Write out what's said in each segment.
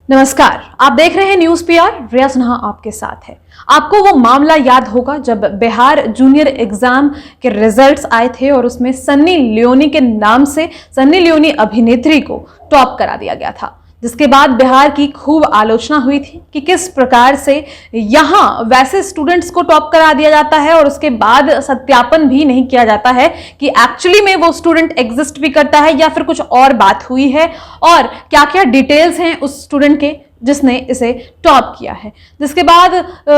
नमस्कार, आप देख रहे हैं न्यूज पीआर। रिया सिन्हा आपके साथ है। आपको वो मामला याद होगा जब बिहार जूनियर एग्जाम के रिजल्ट्स आए थे और उसमें सन्नी लियोनी के नाम से सन्नी लियोनी अभिनेत्री को टॉप करा दिया गया था, जिसके बाद बिहार की खूब आलोचना हुई थी कि किस प्रकार से यहाँ वैसे स्टूडेंट्स को टॉप करा दिया जाता है और उसके बाद सत्यापन भी नहीं किया जाता है कि एक्चुअली में वो स्टूडेंट एग्जिस्ट भी करता है या फिर कुछ और बात हुई है और क्या क्या डिटेल्स हैं उस स्टूडेंट के जिसने इसे टॉप किया है। जिसके बाद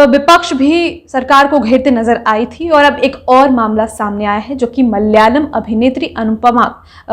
विपक्ष भी सरकार को घेरते नजर आई थी और अब एक और मामला सामने आया है जो कि मलयालम अभिनेत्री अनुपमा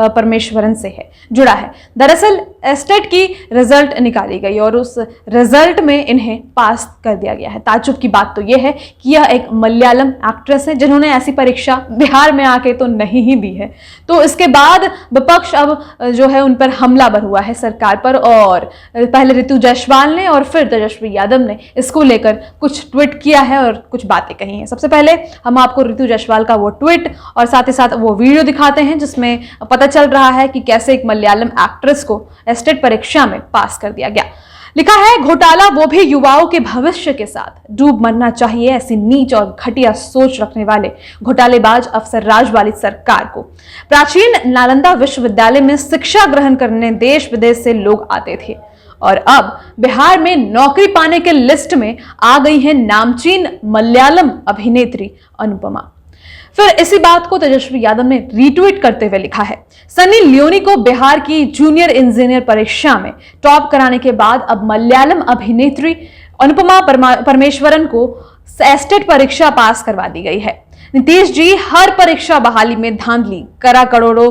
परमेश्वरन से है जुड़ा है। दरअसल एस्टेट की रिजल्ट निकाली गई और उस रिजल्ट में इन्हें पास कर दिया गया है। ताज्जुब की बात तो यह है कि यह एक मलयालम एक्ट्रेस है जिन्होंने ऐसी परीक्षा बिहार में आके तो नहीं ही दी है। तो इसके बाद विपक्ष अब जो है उन पर हमलावर हुआ है सरकार पर, और पहले ऋतु जायसवाल ने और फिर तेजस्वी यादव ने इसको लेकर कुछ ट्वीट किया है और कुछ बातें कही हैं। सबसे पहले हम आपको ऋतु जायसवाल का वो ट्वीट और साथ ही साथ वो वीडियो दिखाते हैं जिसमें पता चल रहा है कि कैसे एक मलयालम एक्ट्रेस को एस्टेट परीक्षा में पास कर दिया गया। लिखा है, घोटाला वो भी युवाओं के भविष्य के साथ, डूब मरना चाहिए ऐसी नीच और घटिया सोच रखने वाले घोटालेबाज अफसरराज वाली सरकार को। प्राचीन नालंदा विश्वविद्यालय में शिक्षा ग्रहण करने देश विदेश से लोग आते थे और अब बिहार में नौकरी पाने के लिस्ट में आ गई है नामचीन मलयालम अभिनेत्री अनुपमा। फिर इसी बात को तेजस्वी यादव ने रीट्वीट करते हुए लिखा है, सन्नी लियोनी को बिहार की जूनियर इंजीनियर परीक्षा में टॉप कराने के बाद अब मलयालम अभिनेत्री अनुपमा परमेश्वरन को एस्टेट परीक्षा पास करवा दी गई है। नीतीश जी हर परीक्षा बहाली में धांधली करा करोड़ों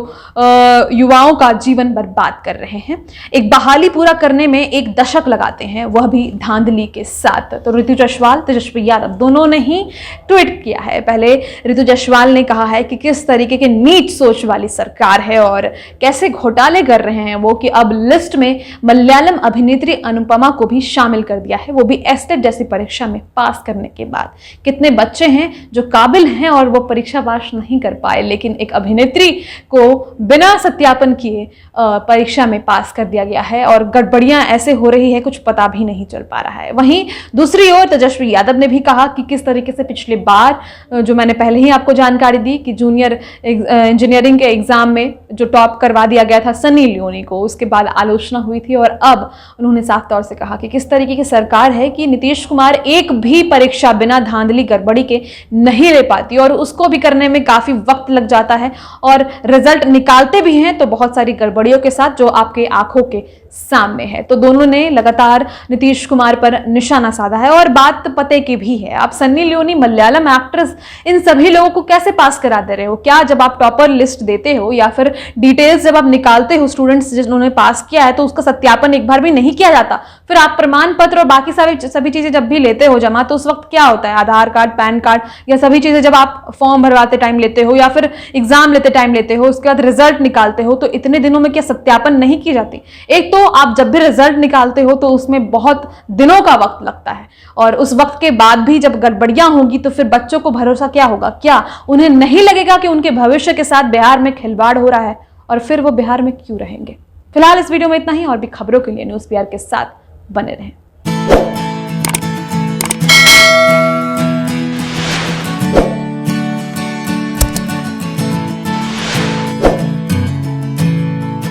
युवाओं का जीवन बर्बाद कर रहे हैं। एक बहाली पूरा करने में 1 दशक लगाते हैं, वह भी धांधली के साथ। तो ऋतु जायसवाल, तेजस्वी यादव दोनों ने ही ट्वीट किया है। पहले ऋतु जायसवाल ने कहा है कि किस तरीके की नीच सोच वाली सरकार है और कैसे घोटाले कर रहे हैं वो, कि अब लिस्ट में मलयालम अभिनेत्री अनुपमा को भी शामिल कर दिया है, वो भी एस्टेट जैसी परीक्षा में पास करने के बाद। कितने बच्चे हैं जो काबिल हैं और वो परीक्षा पास नहीं कर पाए, लेकिन एक अभिनेत्री को बिना सत्यापन किए परीक्षा में पास कर दिया गया है और गड़बड़ियां ऐसे हो रही है कुछ पता भी नहीं चल पा रहा है। वहीं दूसरी ओर तेजस्वी यादव ने भी कहा कि किस तरीके से पिछले बार जो मैंने पहले ही आपको जानकारी दी कि जूनियर इंजीनियरिंग के एग्जाम में जो टॉप करवा दिया गया था सन्नी लियोनी को, उसके बाद आलोचना हुई थी और अब उन्होंने साफ तौर से कहा कि किस तरीके की सरकार है कि नीतीश कुमार एक भी परीक्षा बिना धांधली गड़बड़ी के नहीं ले पाती और उसको भी करने में काफी वक्त लग जाता है और रिजल्ट निकालते भी हैं तो बहुत सारी गड़बड़ियों के साथ जो आपके आंखों के सामने है। तो दोनों ने लगातार नीतीश कुमार पर निशाना साधा है और बात पते की भी है। आप सन्नी लियोनी मलयालम एक्ट्रेस, इन सभी लोगों को कैसे पास करा दे रहे हो? क्या जब आप टॉपर लिस्ट देते हो या फिर डिटेल्स जब आप निकालते हो स्टूडेंट्स जिन्होंने पास किया है तो उसका सत्यापन एक बार भी नहीं किया जाता? फिर आप प्रमाण पत्र और बाकी सभी चीजें जब भी लेते हो जमा, तो उस वक्त क्या होता है, आधार कार्ड, पैन कार्ड या सभी चीजें जब आप फॉर्म भरवाते टाइम लेते हो या फिर एग्जाम लेते टाइम लेते हो, उसके बाद रिजल्ट निकालते हो, तो इतने दिनों में क्या सत्यापन नहीं की जाती? एक तो आप जब भी रिजल्ट निकालते हो तो उसमें बहुत दिनों का वक्त लगता है और उस वक्त के बाद भी जब गड़बड़ियां होंगी तो फिर बच्चों को भरोसा क्या होगा? क्या उन्हें नहीं लगेगा कि उनके भविष्य के साथ बिहार में खिलवाड़ हो रहा है और फिर वो बिहार में क्यों रहेंगे? फिलहाल इस वीडियो में इतना ही। और भी खबरों के लिए न्यूज पीआर के साथ बने रहें।